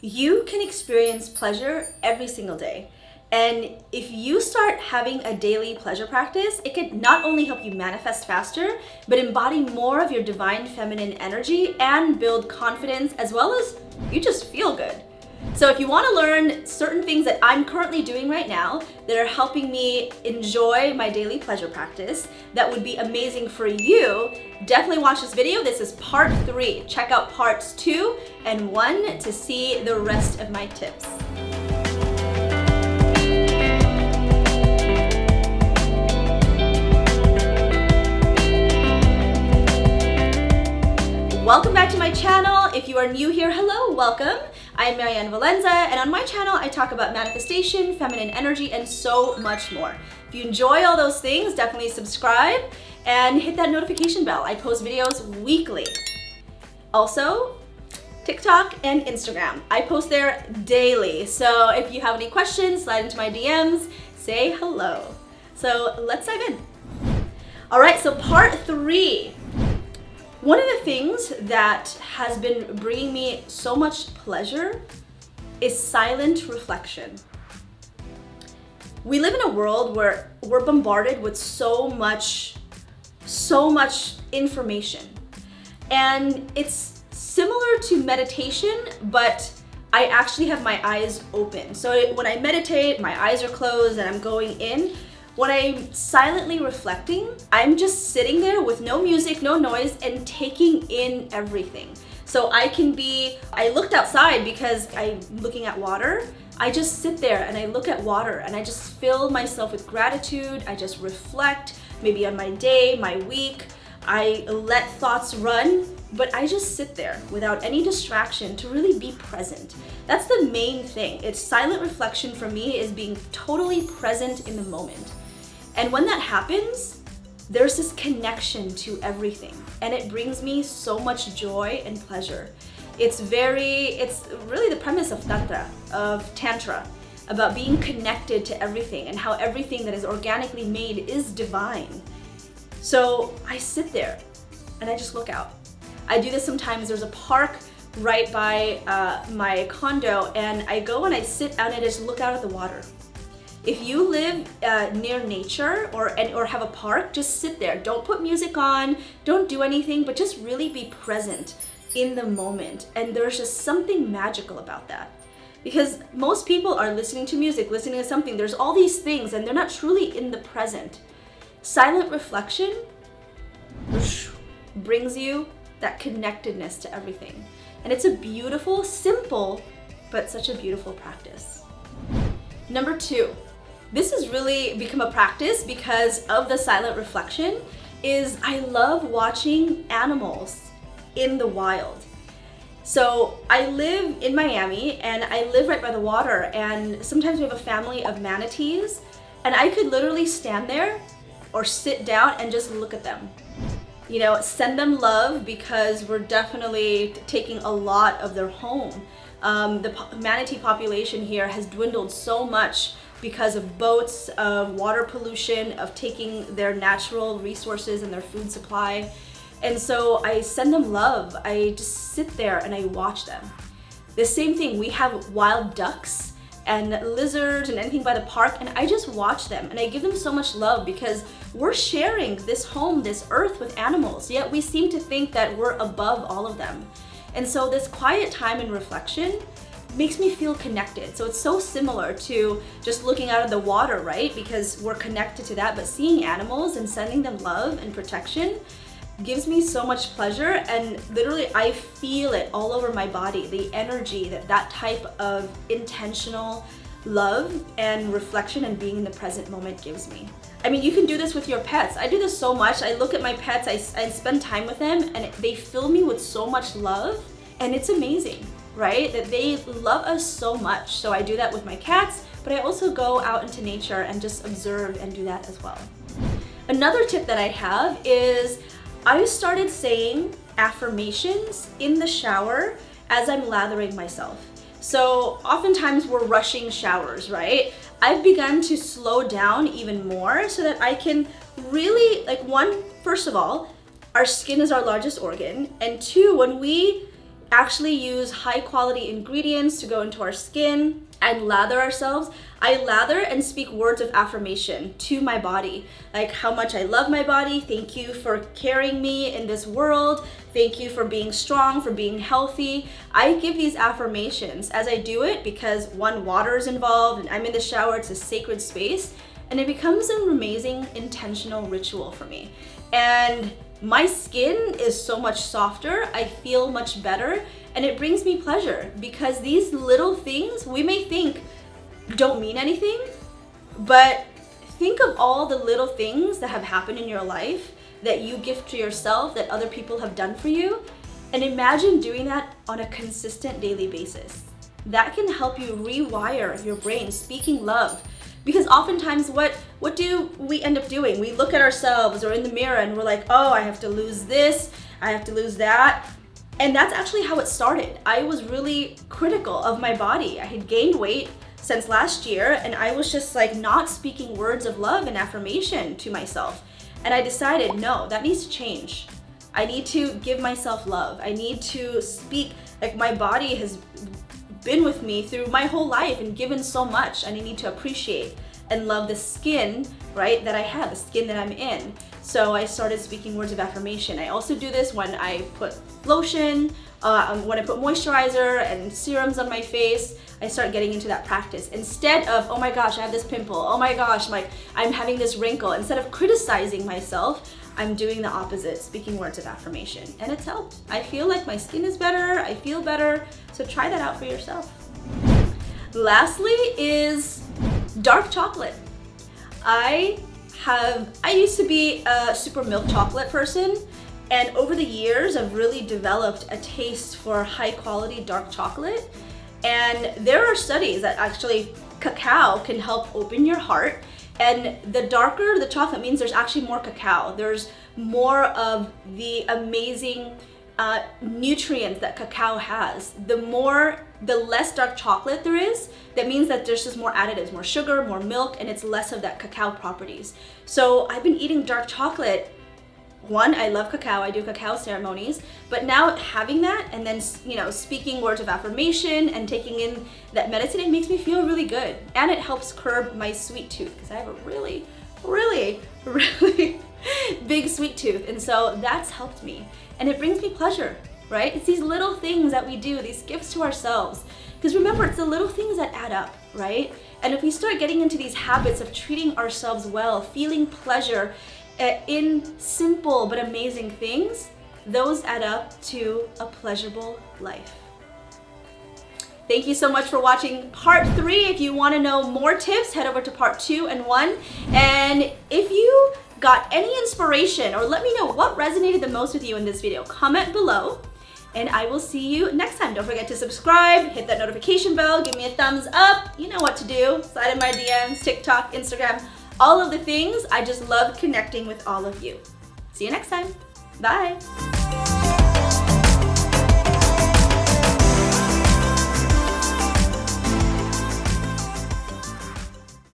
You can experience pleasure every single day. And if you start having a daily pleasure practice, it can not only help you manifest faster, but embody more of your divine feminine energy and build confidence, as well as you just feel good. So if you want to learn certain things that I'm currently doing right now that are helping me enjoy my daily pleasure practice, that would be amazing for you, definitely watch this video. This is part 3. Check out parts 2 and 1 to see the rest of my tips. Welcome back to my channel. If you are new here, hello, welcome. I'm Marian and on my channel I talk about manifestation, feminine energy, and so much more. If you enjoy all those things, definitely subscribe and hit that notification bell. I post videos weekly. Also, TikTok and Instagram. I post there daily. So if you have any questions, slide into my DMs, say hello. So let's dive in. All right, so part 3. One of the things that has been bringing me so much pleasure is silent reflection. We live in a world where we're bombarded with so much information. And it's similar to meditation, but I actually have my eyes open. So when I meditate, my eyes are closed and I'm going in. When I'm silently reflecting, I'm just sitting there with no music, no noise, and taking in everything. So I looked outside because I'm looking at water. I just sit there and I look at water and I just fill myself with gratitude. I just reflect maybe on my day, my week. I let thoughts run, but I just sit there without any distraction to really be present. That's the main thing. It's silent reflection for me is being totally present in the moment. And when that happens, there's this connection to everything, and it brings me so much joy and pleasure. It's really the premise of Tantra, about being connected to everything and how everything that is organically made is divine. So I sit there and I just look out. I do this sometimes. There's a park right by my condo, and I go and I sit out and I just look out at the water. If you live near nature or have a park, just sit there. Don't put music on, don't do anything, but just really be present in the moment. And there's just something magical about that. Because most people are listening to music, listening to something. There's all these things and they're not truly in the present. Silent reflection brings you that connectedness to everything. And it's a beautiful, simple, but such a beautiful practice. Number 2. This has really become a practice because of the silent reflection, is I love watching animals in the wild. So I live in Miami and I live right by the water, and sometimes we have a family of manatees, and I could literally stand there or sit down and just look at them. You know, send them love because we're definitely taking a lot of their home. The manatee population here has dwindled so much because of boats, of water pollution, of taking their natural resources and their food supply. And so I send them love. I just sit there and I watch them. The same thing, we have wild ducks and lizards and anything by the park, and I just watch them and I give them so much love because we're sharing this home, this earth with animals, yet we seem to think that we're above all of them. And so this quiet time and reflection makes me feel connected. So it's so similar to just looking out of the water, right? Because we're connected to that, but seeing animals and sending them love and protection gives me so much pleasure, and literally I feel it all over my body, the energy that type of intentional love and reflection and being in the present moment gives me. I mean, you can do this with your pets. I do this so much. I look at my pets, I spend time with them, and they fill me with so much love, and it's amazing, right? That they love us so much. So I do that with my cats, but I also go out into nature and just observe and do that as well. Another tip that I have is I started saying affirmations in the shower as I'm lathering myself. So oftentimes we're rushing showers, right? I've begun to slow down even more so that I can really, first of all, our skin is our largest organ. And 2, when we actually use high quality ingredients to go into our skin and lather ourselves. I lather and speak words of affirmation to my body, like how much I love my body. Thank you for carrying me in this world. Thank you for being strong, for being healthy. I give these affirmations as I do it because one, water is involved and I'm in the shower, it's a sacred space, and it becomes an amazing intentional ritual for me. And my skin is so much softer, I feel much better, and it brings me pleasure because these little things we may think don't mean anything, but think of all the little things that have happened in your life that you gift to yourself, that other people have done for you, and imagine doing that on a consistent daily basis. That can help you rewire your brain, speaking love. Because oftentimes what do we end up doing? We look at ourselves or in the mirror and we're like, oh, I have to lose this, I have to lose that. And that's actually how it started. I was really critical of my body. I had gained weight since last year and I was just like not speaking words of love and affirmation to myself. And I decided, no, that needs to change. I need to give myself love. I need to speak, like my body has been with me through my whole life and given so much, and I need to appreciate and love the skin, right, that I have, the skin that I'm in. So I started speaking words of affirmation. I also do this when I put lotion, when I put moisturizer and serums on my face. I start getting into that practice. Instead of, oh my gosh, I have this pimple, oh my gosh, I'm having this wrinkle. Instead of criticizing myself, I'm doing the opposite, speaking words of affirmation, and it's helped. I feel like my skin is better, I feel better, so try that out for yourself. Lastly is dark chocolate. I used to be a super milk chocolate person, and over the years I've really developed a taste for high quality dark chocolate. And there are studies that actually cacao can help open your heart. And the darker the chocolate means there's actually more cacao. There's more of the amazing nutrients that cacao has. The less dark chocolate there is, that means that there's just more additives, more sugar, more milk, and it's less of that cacao properties. So I've been eating dark chocolate. One, I love cacao, I do cacao ceremonies, but now having that and then, speaking words of affirmation and taking in that medicine, it makes me feel really good. And it helps curb my sweet tooth because I have a really, really, really big sweet tooth. And so that's helped me. And it brings me pleasure, right? It's these little things that we do, these gifts to ourselves. Because remember, it's the little things that add up, right? And if we start getting into these habits of treating ourselves well, feeling pleasure, in simple but amazing things, those add up to a pleasurable life. Thank you so much for watching part 3. If you want to know more tips, head over to part 2 and 1. And if you got any inspiration, or let me know what resonated the most with you in this video, comment below. And I will see you next time. Don't forget to subscribe, hit that notification bell, give me a thumbs up. You know what to do. Slide in my DMs, TikTok, Instagram, all of the things. I just love connecting with all of you. See you next time. Bye.